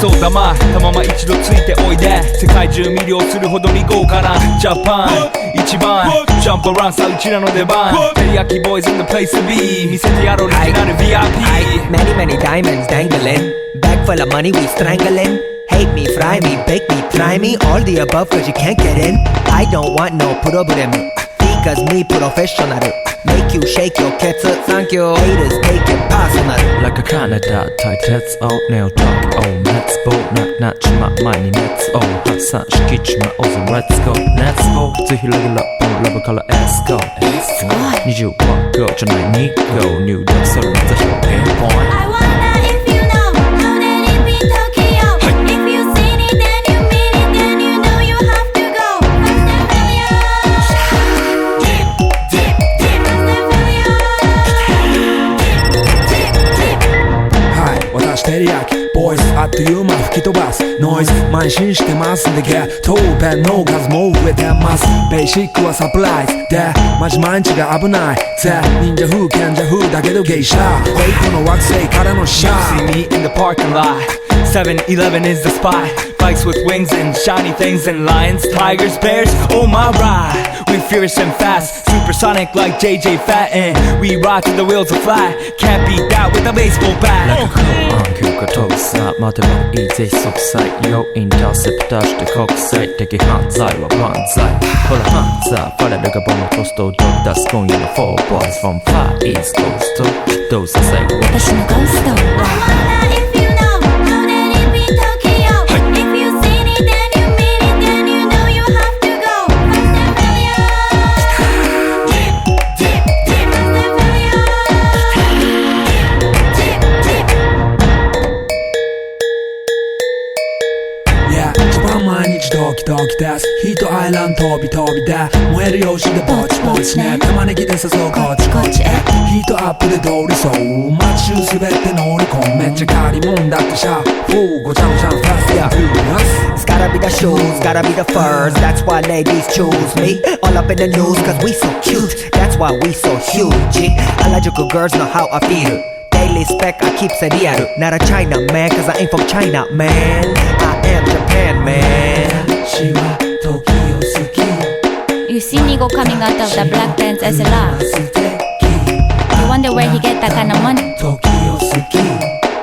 そうだまたまま一度ついておいで世界中魅了するほどに豪華なジャパン一番ジャンプランさうちらの出番テリヤキボーイズ in the place to be 見せてやろうオリジナル VIP Many many diamonds dangling Bag full of money we strangling Hate me, fry me, bake me, try me All the above cause you can't get in I don't want no problem Because me professional Make you shake your cats Thank you Haters take it personal Like a Canada 対鉄をネオトーキオ熱望なちま前に熱を発散しきちまおうぜ Let's go Let's go ぜひレギュラーラブから Let's go 20万個じゃない2個入力するのぜひをピンポイント I wonder if you know How did it be Tokyo If you seen it then you mean it Then you know you have to go私テリヤキボイスあっという間吹き飛ばすノイズ慢心してますんでゲットペンの数も増えてますベーシックはサプライズでマジ毎日が危ないぜ忍者風賢者風だけど芸者フェイクの惑星からのシャー See me in the parking lot 7-Eleven is the spot Bikes with wings and shiny things and lions, tigers, bears, oh my ride We fierce and fast, supersonic like JJ Fat And we ride till the wheels are flat Can't beat that with a baseball bat Like a cool on 急化飛ぶさ待てばいいぜ即歳よインターセプターして国際的犯罪は万歳ほらハンザーファレルがボムトストをドッ出す今夜の4 boys from Far East Coast どうせ最後私のゴースト I wonder if you know How did it be Tokyo If you seen it then you mean it Then you know you have to go Yeah 一番毎日ドキドキですヒートアイランド飛び飛びで燃える用紙でぼちぼちね玉ねぎで誘うこっちこっちへヒートアップで通りそう街中すべて乗り込むめっちゃ借りもんだってシャーごちゃごちゃファストやフー It's gotta be the shoes, gotta be the furs That's why ladies choose me All up in the news cause we so cute That's why we so huge Harajuku girls know how I feel Daily spec I keep it real Not a China man cause I ain't from China man I am Japan man 私は時を好き You see Nigo coming out of the black pants as a laugh You wonder where he get that kind of money 時を好き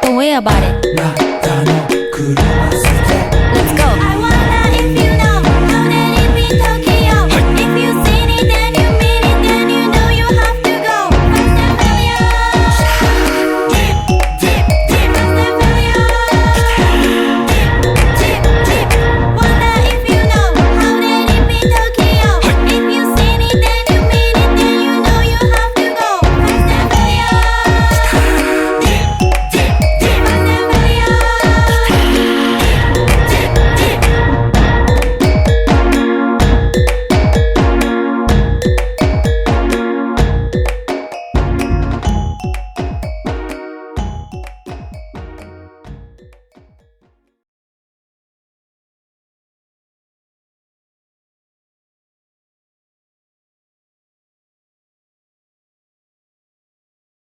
Don't worry about it